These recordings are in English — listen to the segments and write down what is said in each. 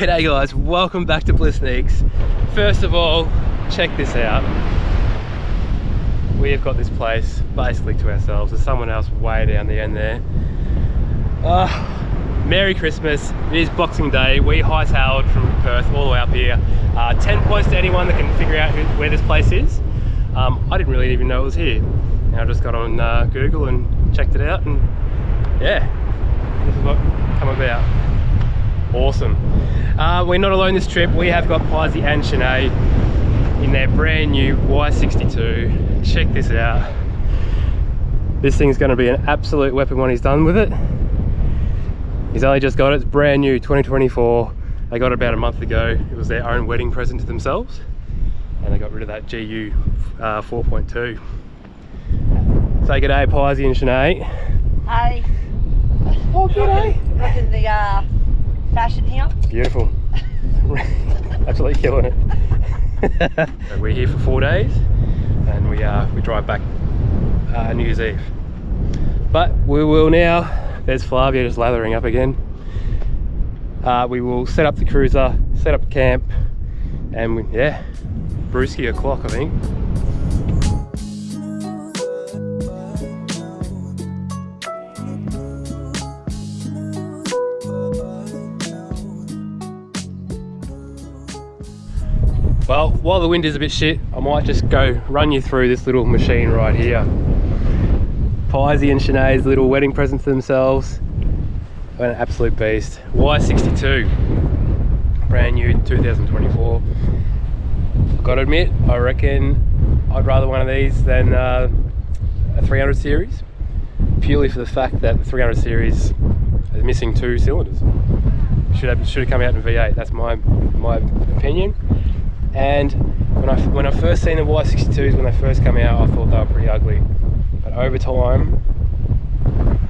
G'day guys, welcome back to Bliss Sneaks. First of all, check this out. We have got this place basically to ourselves. There's someone else way down the end there. Merry Christmas. It is Boxing Day. We hightailed from Perth all the way up here. 10 points to anyone that can figure out where this place is. I didn't really even know it was here. And I just got on Google and checked it out, and yeah, this is what come about. Awesome. We're not alone this trip. We have got Pizey and Sinead in their brand new Y62. Check this out. This thing's going to be an absolute weapon when he's done with it. He's only just got it. It's brand new, 2024. They got it about a month ago. It was their own wedding present to themselves, and they got rid of that GU 4.2. Say g'day, Pizey and Sinead. Hey. Oh, g'day. Rocking the fashion here. Beautiful. Absolutely killing it. We're here for 4 days, and we drive back New Year's Eve. But we will now, there's Flavia just lathering up again. We will set up the cruiser, set up camp, and yeah, brewski o'clock I think. Well, while the wind is a bit shit, I might just go run you through this little machine right here. Pizey and Sinead's little wedding present to themselves. An absolute beast. Y62, brand new 2024. I've got to admit, I reckon I'd rather one of these than a 300 series, purely for the fact that the 300 series is missing 2 cylinders. Should have come out in V8. That's my opinion. And when I first seen the Y62s when they first come out, I thought they were pretty ugly. But over time,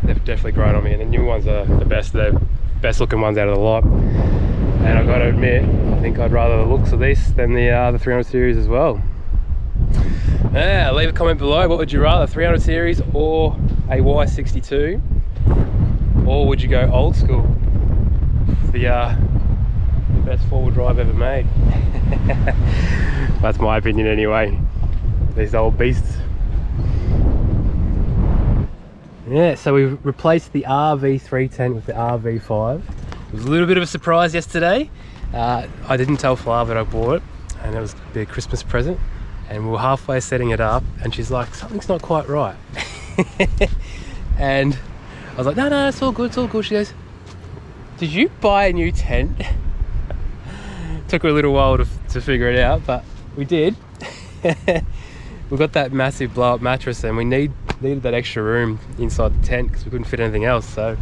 they've definitely grown on me, and the new ones are the best. They're the best looking ones out of the lot. And I've got to admit, I think I'd rather the looks of this than the 300 series as well. Yeah, leave a comment below. What would you rather, 300 series or a Y62? Or would you go old school? The best four-wheel drive ever made. That's my opinion anyway. These old beasts. Yeah, so we replaced the RV310 with the RV5. It was a little bit of a surprise yesterday. I didn't tell Flav that I bought it, and it was to be a Christmas present. And we were halfway setting it up, and she's like, something's not quite right. And I was like, no, it's all good, it's all good. She goes, did you buy a new tent? Took her a little while to figure it out, but we did. We got that massive blow-up mattress, and we needed that extra room inside the tent because we couldn't fit anything else. So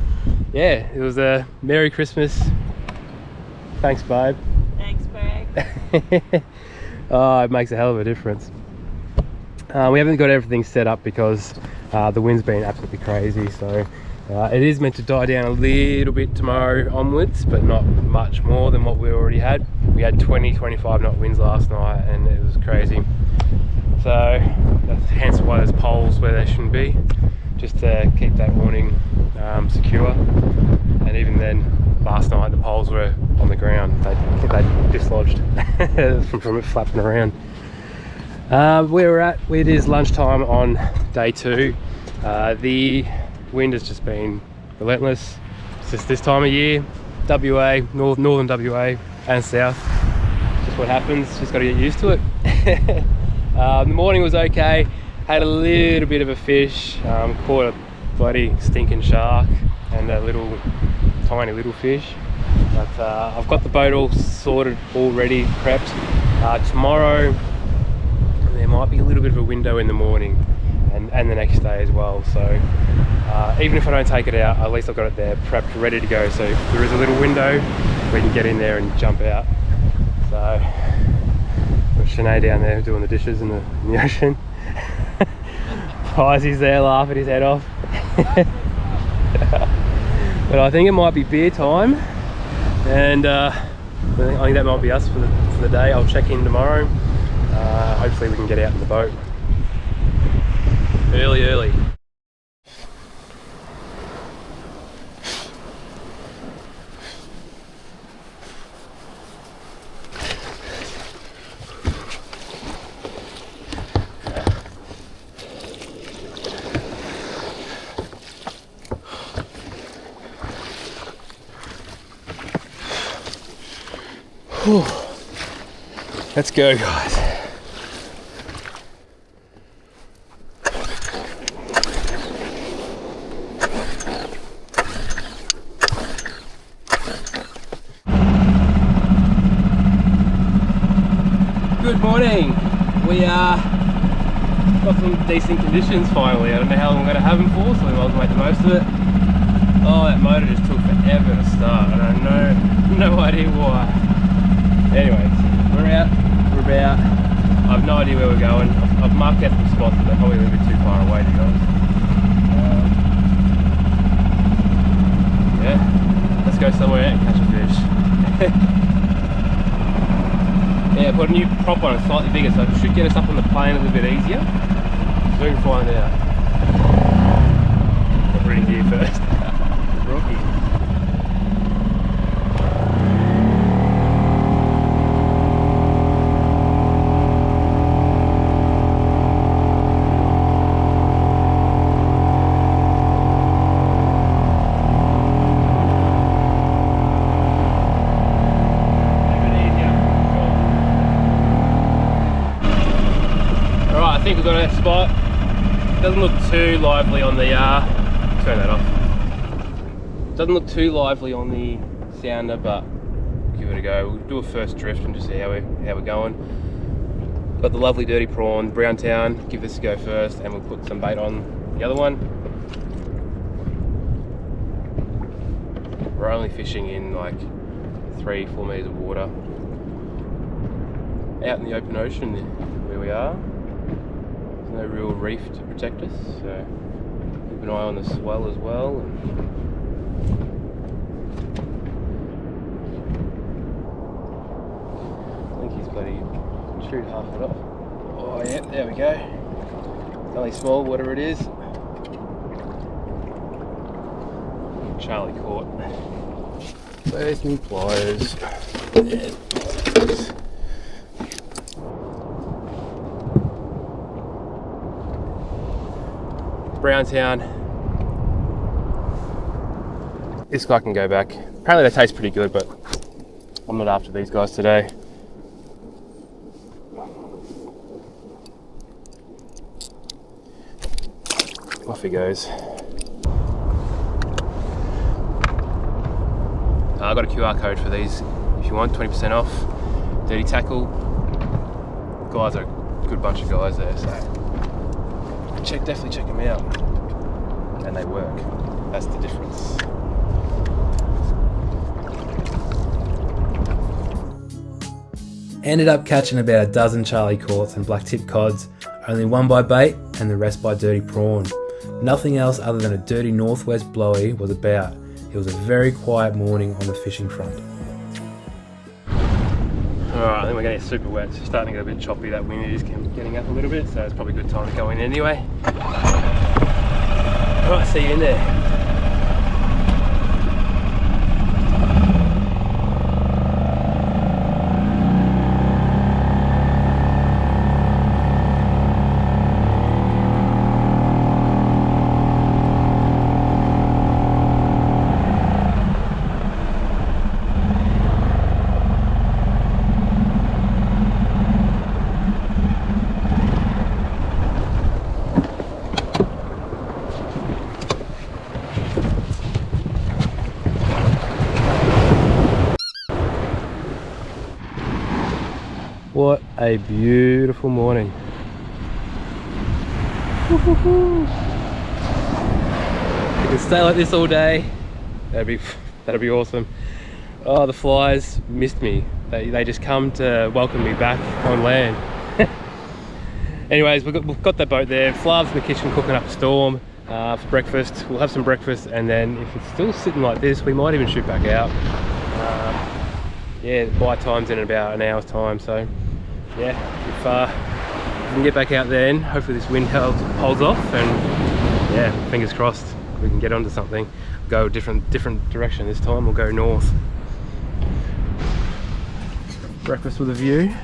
yeah, it was a Merry Christmas. Thanks, babe. Thanks, babe. Oh, it makes a hell of a difference. We haven't got everything set up because the wind's been absolutely crazy, so it is meant to die down a little bit tomorrow onwards, but not much more than what we already had. We had 20-25 knot winds last night, and it was crazy. So that's hence why there's poles where they shouldn't be, just to keep that awning secure. And even then, last night the poles were on the ground. They dislodged from it flapping around. Where we're at, it is lunchtime on day 2. The wind has just been relentless. It's just this time of year, WA, northern WA and south. Just what happens, just got to get used to it. The morning was okay, had a little bit of a fish, caught a bloody stinking shark and a tiny little fish. But I've got the boat all sorted, all ready, prepped. Tomorrow there might be a little bit of a window in the morning and the next day as well. So even if I don't take it out, at least I've got it there prepped, ready to go. So if there is a little window, we can get in there and jump out. So with Sinead down there doing the dishes in the ocean. Pizey's there laughing his head off. But I think it might be beer time, and I think that might be us for the day. I'll check in tomorrow. Hopefully we can get out in the boat early. Whew. Let's go, guys. Good morning. We got some decent conditions finally. I don't know how long I'm going to have them for, so we might as well make the most of it. Oh, that motor just took forever to start. I don't know, no idea why. Anyways, we're out. We're about. I have no idea where we're going. I've marked out some spots, but they're probably a little bit too far away to be honest. Yeah, let's go somewhere out and catch a fish. Yeah, put a new prop on it, slightly bigger, so it should get us up on the plane a little bit easier. So we can find out. Put her in gear first. Rocky. I think we've got our spot. Doesn't look too lively on the turn that off. Doesn't look too lively on the sounder, but give it a go. We'll do a first drift and just see how we're going. Got the lovely dirty prawn, Browntown. Give this a go first, and we'll put some bait on the other one. We're only fishing in like 3-4 meters of water, out in the open ocean where we are. No real reef to protect us, so keep an eye on the swell as well. I think he's bloody chewed half of it off. Oh yeah, there we go. It's only small, whatever it is. Charlie caught. There's new pliers. Yeah. Browntown. This guy can go back. Apparently they taste pretty good, but I'm not after these guys today. Off he goes. I got a QR code for these if you want, 20% off. Dirty Tackle. Guys are a good bunch of guys there, so definitely check them out, and they work. That's the difference. Ended up catching about a dozen Charlie courts and black tip cods, only one by bait and the rest by dirty prawn. Nothing else other than a dirty northwest blowy was about. It was a very quiet morning on the fishing front. Alright, I think we're getting super wet. It's starting to get a bit choppy. That wind is getting up a little bit, so it's probably a good time to go in anyway. Alright, see you in there. What a beautiful morning. Woo-hoo-hoo. You can stay like this all day. That'd be awesome. Oh, the flies missed me. They just come to welcome me back on land. Anyways, we've got that boat there. Flav's in the kitchen cooking up a storm for breakfast. We'll have some breakfast, and then if it's still sitting like this, we might even shoot back out. Yeah, buy time's in about an hour's time, so yeah, if we can get back out then, hopefully this wind holds off, and yeah, fingers crossed we can get onto something. Go a different direction this time. We'll go north. Breakfast with a view.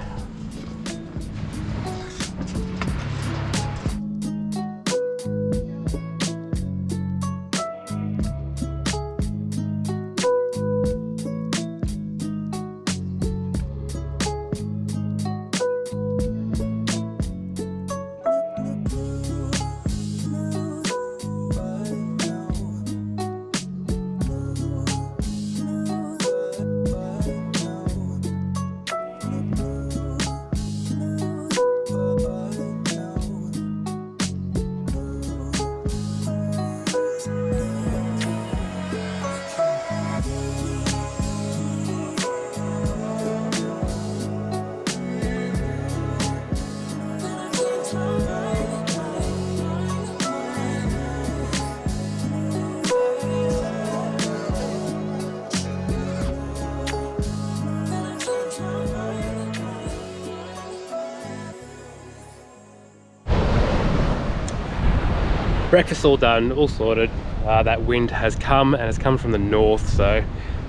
breakfast all done, all sorted. That wind has come, and it's come from the north, so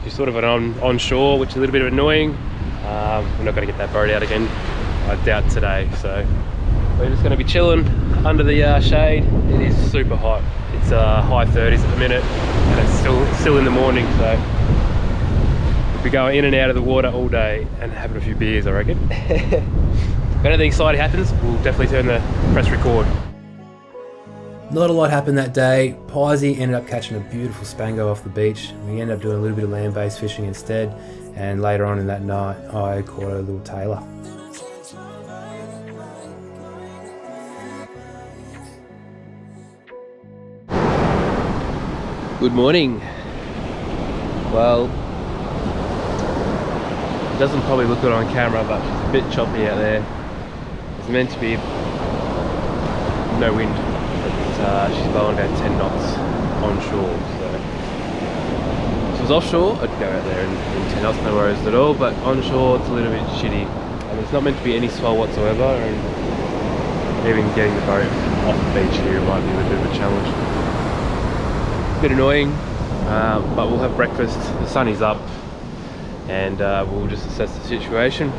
she's sort of on shore, which is a little bit annoying. We're not going to get that boat out again, I doubt today, so we're just going to be chilling under the shade. It is super hot. It's high 30s at the minute, and it's still in the morning, so we'll be going in and out of the water all day and having a few beers, I reckon. If anything exciting happens, we'll definitely press record. Not a lot happened that day. Pisey ended up catching a beautiful spango off the beach. We ended up doing a little bit of land-based fishing instead, and later on in that night I caught a little tailor. Good morning. Well, it doesn't probably look good on camera, but it's a bit choppy out there. It's meant to be no wind, but she's blowing about 10 knots onshore. So if it was offshore, I'd go out there in 10 knots, no worries at all. But onshore, it's a little bit shitty. I mean, it's not meant to be any swell whatsoever, and even getting the boat off the beach here might be a bit of a challenge. Bit annoying, but we'll have breakfast. The sun is up, and we'll just assess the situation.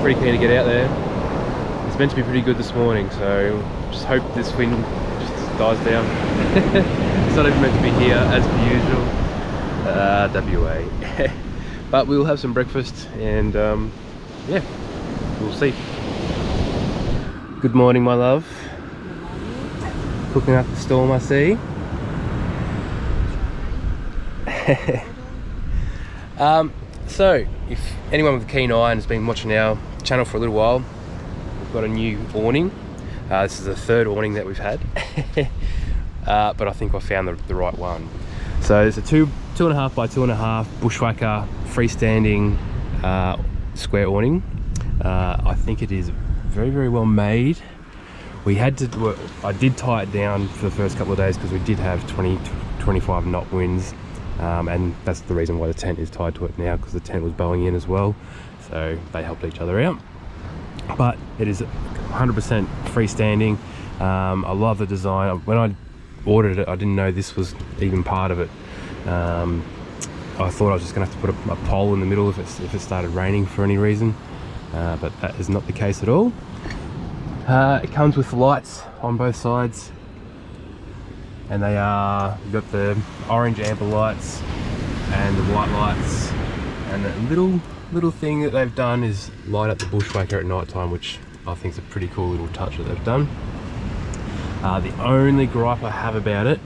Pretty keen to get out there. It's meant to be pretty good this morning, so just hope this wind just dies down. It's not even meant to be here as per usual. WA. But we'll have some breakfast, and yeah, we'll see. Good morning, my love. Cooking up the storm, I see. So if anyone with a keen eye and has been watching our channel for a little while, we've got a new awning. This is the third awning that we've had. But I think I found the right one. So it's a 2.5 by 2.5 bushwhacker freestanding square awning. I think it is very, very well made. We had to I did tie it down for the first couple of days because we did have 20-25 knot winds. And that's the reason why the tent is tied to it now, because the tent was bowing in as well, so they helped each other out. But it is 100% freestanding. I love the design. When I ordered it, I didn't know this was even part of it. I thought I was just going to have to put a pole in the middle if it started raining for any reason, but that is not the case at all. It comes with lights on both sides, and they are, you've got the orange amber lights and the white lights, and the little thing that they've done is light up the bushwhacker at night time, which I think is a pretty cool little touch that they've done. The only gripe I have about it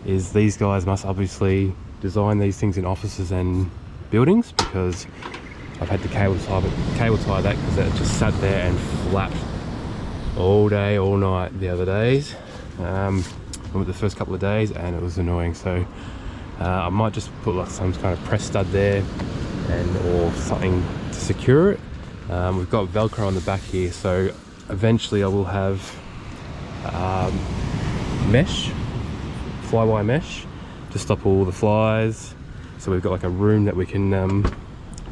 is these guys must obviously design these things in offices and buildings, because I've had to cable tie that because it just sat there and flapped all day, all night the other days. The first couple of days, and it was annoying, so I might just put like some kind of press stud there or something to secure it. We've got Velcro on the back here, so eventually I will have mesh, fly-wire mesh, to stop all the flies, so we've got like a room that we can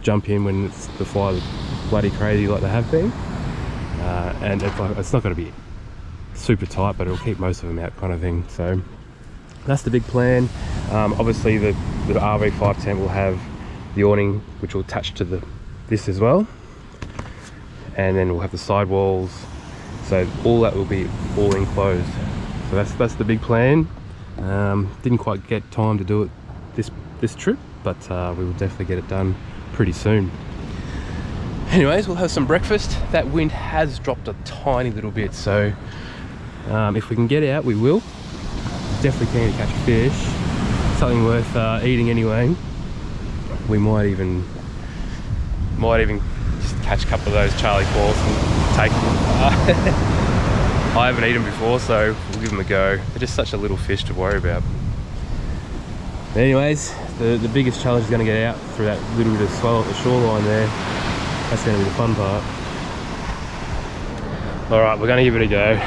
jump in when the flies are bloody crazy like they have been. And it's not going to be super tight, but it'll keep most of them out, kind of thing. So that's the big plan. Obviously the RV5 tent will have the awning, which will attach to this as well, and then we'll have the side walls, so all that will be all enclosed. So that's the big plan. Didn't quite get time to do it this trip, but we will definitely get it done pretty soon. Anyways, we'll have some breakfast. That wind has dropped a tiny little bit, so if we can get out, we will. Definitely keen to catch fish, something worth eating anyway. We might even just catch a couple of those Charlie Claws and take them. I haven't eaten before, so we'll give them a go. They're just such a little fish to worry about. But anyways, the biggest challenge is going to get out through that little bit of swell at the shoreline there. That's going to be the fun part. Alright, we're going to give it a go.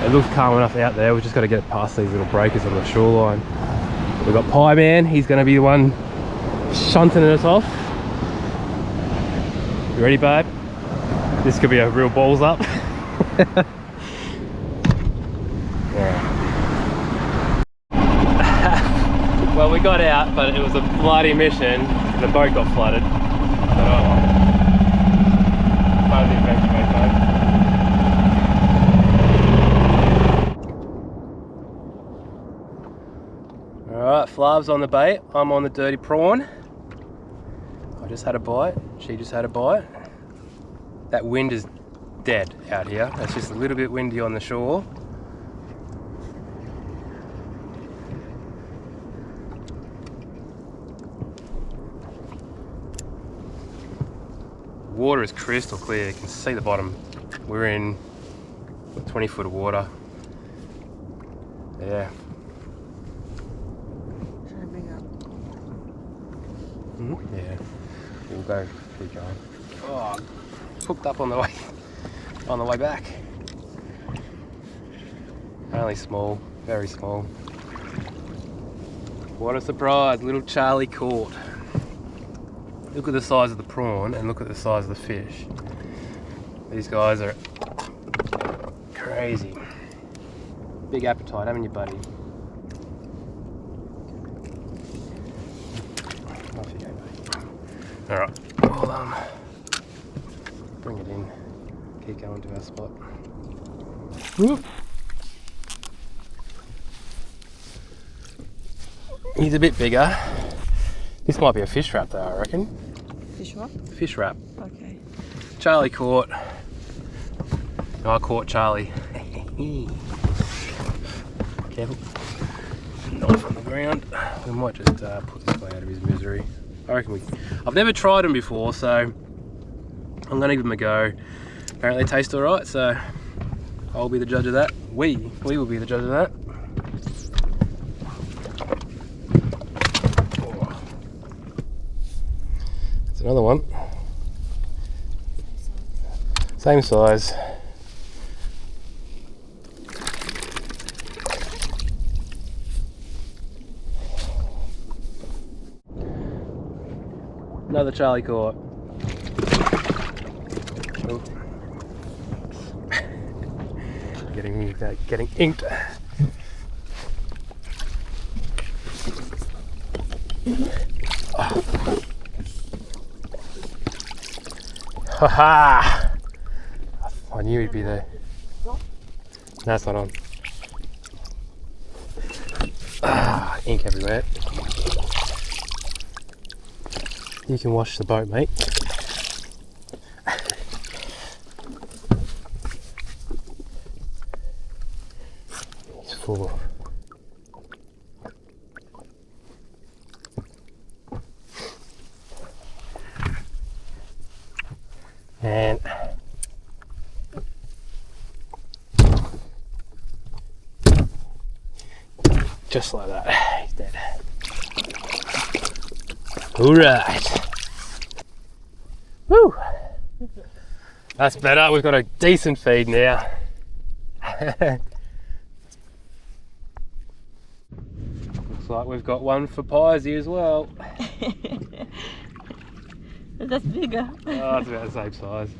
It looks calm enough out there, we've just got to get past these little breakers on the shoreline. We've got Pie Man, he's going to be the one shunting us off. You ready, babe? This could be a real balls up. Well, we got out, but it was a bloody mission. The boat got flooded. But oh well. Part of the adventure, mate. Alright, Flav's on the bait. I'm on the dirty prawn. I just had a bite. She just had a bite. That wind is dead out here. It's just a little bit windy on the shore. Water is crystal clear, you can see the bottom. We're in 20 foot of water. Yeah. Should I bring up? Yeah. We'll go, keep going. Oh, hooked up on the way back. Only small, very small. What a surprise, little Charlie caught. Look at the size of the prawn and look at the size of the fish. These guys are crazy. Big appetite, haven't you, buddy? Off you go, buddy. Alright, we'll bring it in. Keep going to our spot. Whoop. He's a bit bigger. This might be a fish wrap though, I reckon. Fish what? Fish wrap. Okay. Charlie caught. I caught Charlie. Careful. Knife on the ground. We might just put this guy out of his misery. I reckon I've never tried them before, so I'm gonna give them a go. Apparently they taste alright, so I'll be the judge of that. We will be the judge of that. Another one. Same size. Another Charlie caught. Oh. Getting inked. Oh. Haha! I knew he'd be there. No, it's not on. Ah, ink everywhere. You can wash the boat, mate. It's full. And just like that, he's dead. All right. Woo! That's better. We've got a decent feed now. Looks like we've got one for Piesy as well. That's bigger. Oh, it's about the same size.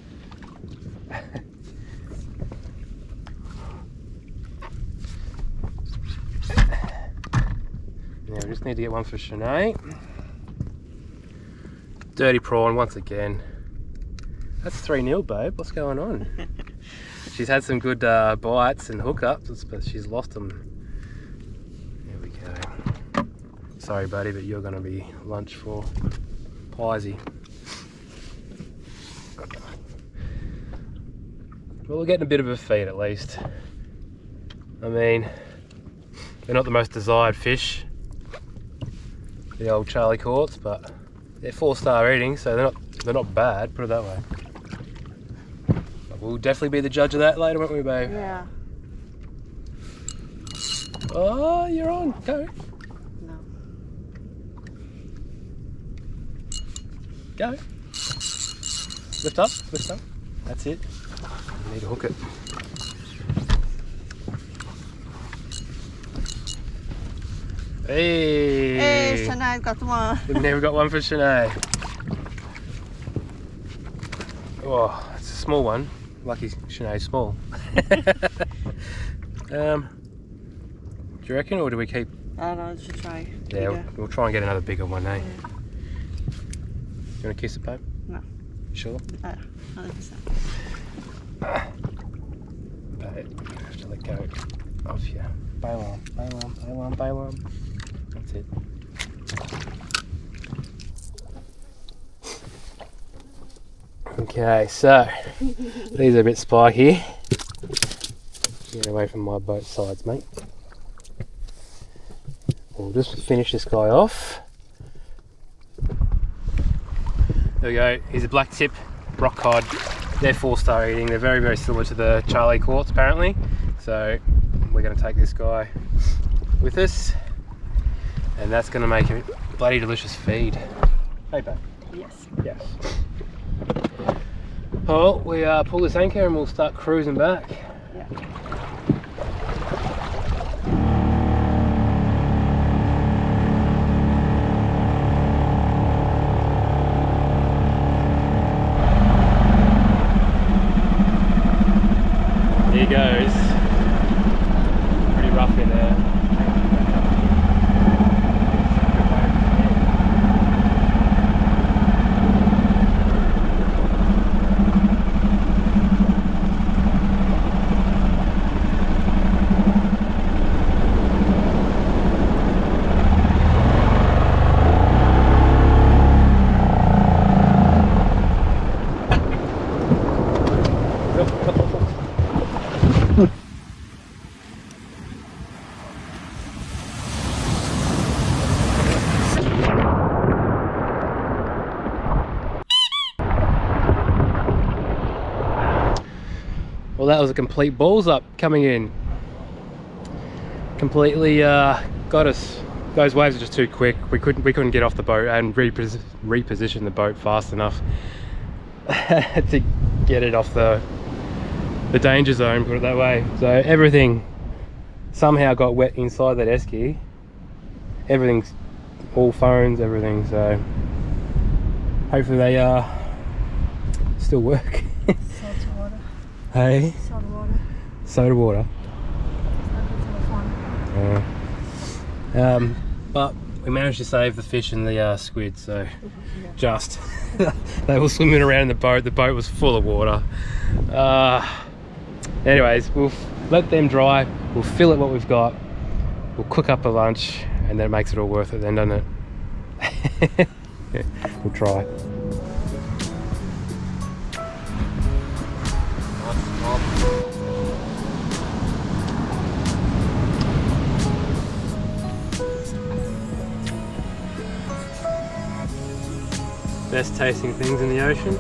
Now we just need to get one for Shanae. Dirty prawn once again. That's 3-0, babe. What's going on? She's had some good bites and hookups, but she's lost them. There we go. Sorry, buddy, but you're going to be lunch for Piesy. Well, we're getting a bit of a feed at least. I mean, they're not the most desired fish, the old Charlie courts, but they're 4-star eating, so they're not bad. Put it that way. But we'll definitely be the judge of that later, won't we, babe? Yeah. Oh, you're on. Go. No. Go. Lift up. Lift up. That's it. You need to hook it. Hey! Hey, Shanae got one. We've never got one for Shanae. Oh, it's a small one. Lucky Shanae's small. Do you reckon, or do we keep I don't know, I should try. Yeah, bigger. we'll try and get another bigger one, eh? Yeah. You want to kiss it, babe? No. You sure? 100%. Babe, I have to let go of you. Bail arm, bail arm, bail arm, bail arm. That's it. Okay, so these are a bit spiky. Get away from my boat sides, mate. We'll just finish this guy off. There we go. Here's a black tip rock cod. They're 4-star eating. They're very, very similar to the Charlie quartz, apparently. So we're going to take this guy with us, and that's going to make a bloody delicious feed. Hey, babe. Yes. Yes. Well, we pull this anchor and we'll start cruising back. Yeah. Here goes. Pretty rough in there. Well, that was a complete balls up coming in. Completely got us. Those waves are just too quick. We couldn't get off the boat and reposition the boat fast enough to get it off the danger zone, put it that way. So everything somehow got wet inside that esky. Everything's all phones, everything. So hopefully they still work. Salt water. Hey, Salt water. soda water. It's not good for the fun. But we managed to save the fish and the squid, so just they were swimming around in the boat. The boat was full of water. Anyways, we'll let them dry. We'll fill it what we've got. We'll cook up a lunch, and then it makes it all worth it then, doesn't it? Yeah, we'll try. Best tasting things in the ocean?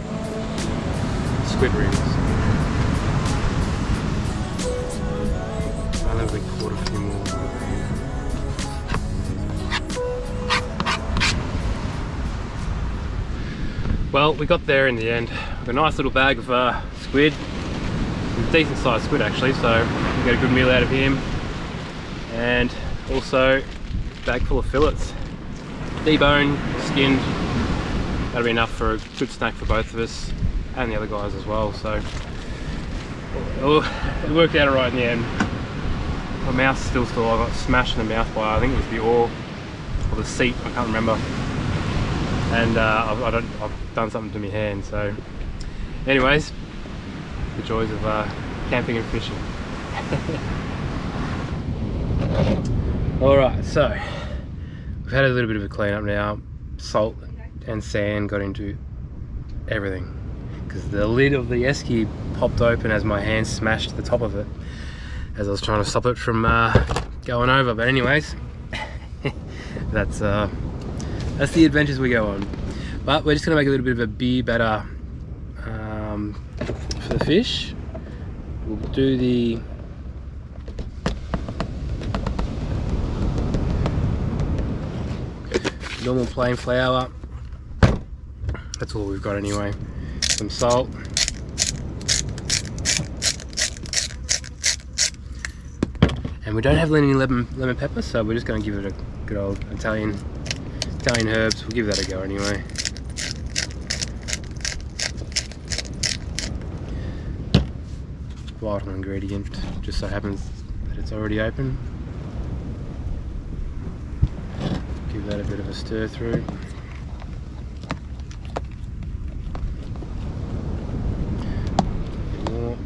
Squid rings. I think we caught a few more. Well, we got there in the end. We've got a nice little bag of squid. A decent sized squid actually, so we got a good meal out of him. And also a bag full of fillets. Deboned, skinned. That'll be enough for a good snack for both of us and the other guys as well. So it worked out alright in the end. My mouth's still sore. I got smashed in the mouth by, I think it was the oar or the seat, I can't remember. And I've done something to my hand. So anyways, the joys of camping and fishing. Alright, so we've had a little bit of a clean up now. Salt and sand got into everything because the lid of the esky popped open as my hand smashed the top of it as I was trying to stop it from going over. But anyways, that's the adventures we go on. But we're just gonna make a little bit of a beer batter for the fish. We'll do the normal plain flour. That's all we've got anyway. Some salt. And we don't have any lemon pepper, so we're just going to give it a good old Italian herbs. We'll give that a go anyway. Vital ingredient, just so happens that it's already open. Give that a bit of a stir through. More.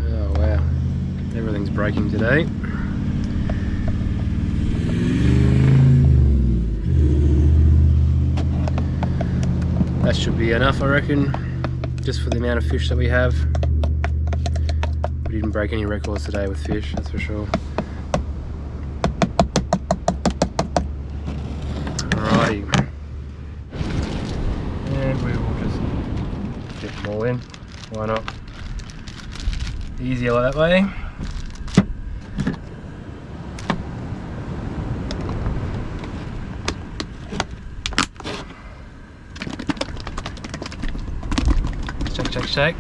Oh wow, everything's breaking today. That should be enough, I reckon, just for the amount of fish that we have. We didn't break any records today with fish, that's for sure. Alrighty. And we will just dip them all in. Why not? Easier like that way. Shake, shake.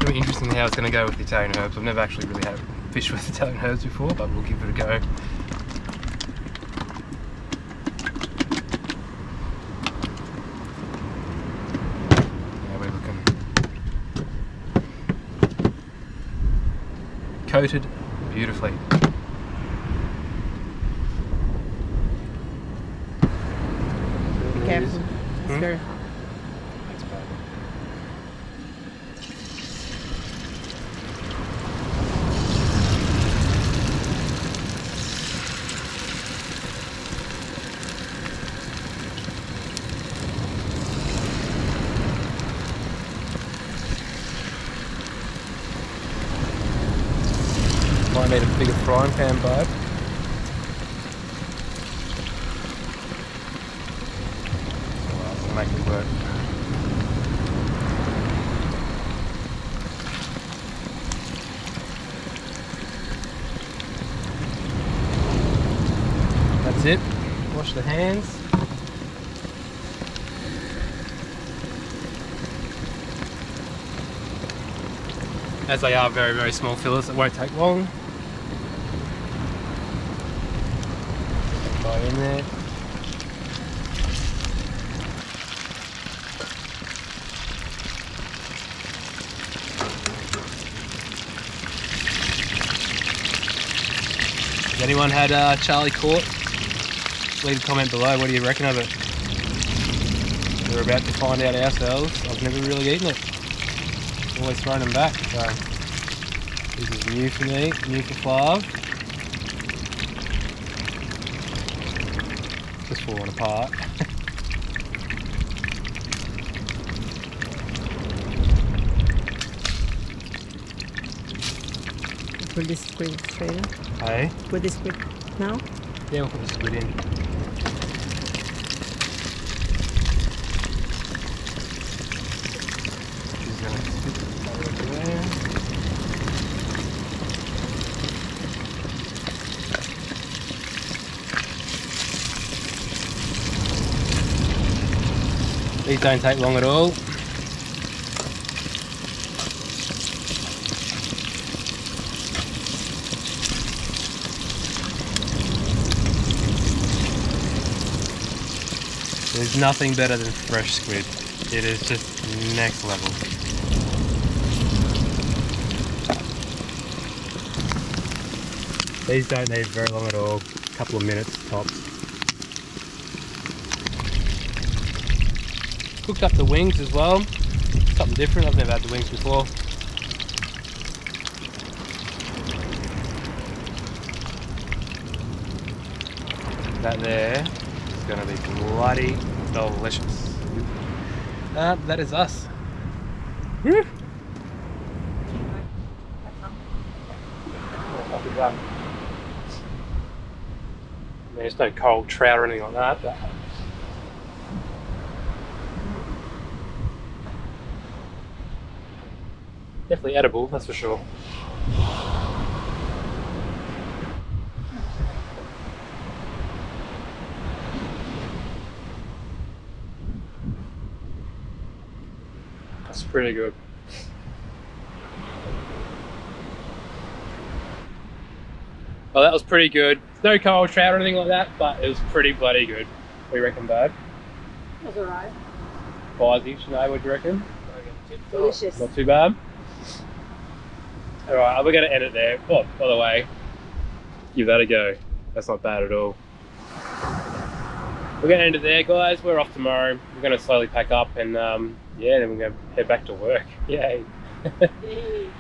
It'll be interesting how it's going to go with the Italian herbs. I've never actually really had fish with Italian herbs before, but we'll give it a go. Yeah, we're looking coated beautifully. Be careful. It's very Might need a bigger frying pan, bud. We'll make it work. That's it. Wash the hands. As they are very, very small fillets, it won't take long. Right in there. Has anyone had Charlie caught? Leave a comment below. What do you reckon of it? We're about to find out ourselves. I've never really eaten it. Always thrown them back. So this is new for me, new for Flav. Just falling apart. Put this squid straight in. Hey? Put this squid now. Yeah, we'll put the squid in. She's gonna stick that right there. These don't take long at all. There's nothing better than fresh squid. It is just next level. These don't need very long at all. A couple of minutes tops. Cooked up the wings as well. Something different. I've never had the wings before. That there is going to be bloody delicious. That is us. Woo! There's no cold trout or anything like that. But definitely edible, that's for sure. That's pretty good. Well, that was pretty good. No cold trout or anything like that, but it was pretty bloody good. What do you reckon, babe? It was alright. 5-ish, no, what do you reckon? Delicious. Not too bad. All right, we're going to end it there. Oh, by the way, give that a go. That's not bad at all. We're going to end it there, guys. We're off tomorrow. We're going to slowly pack up and yeah, then we're going to head back to work. Yay.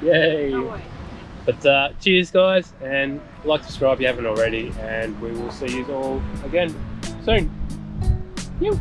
Yay. No way. But cheers, guys, and like, subscribe if you haven't already, and we will see you all again soon. You.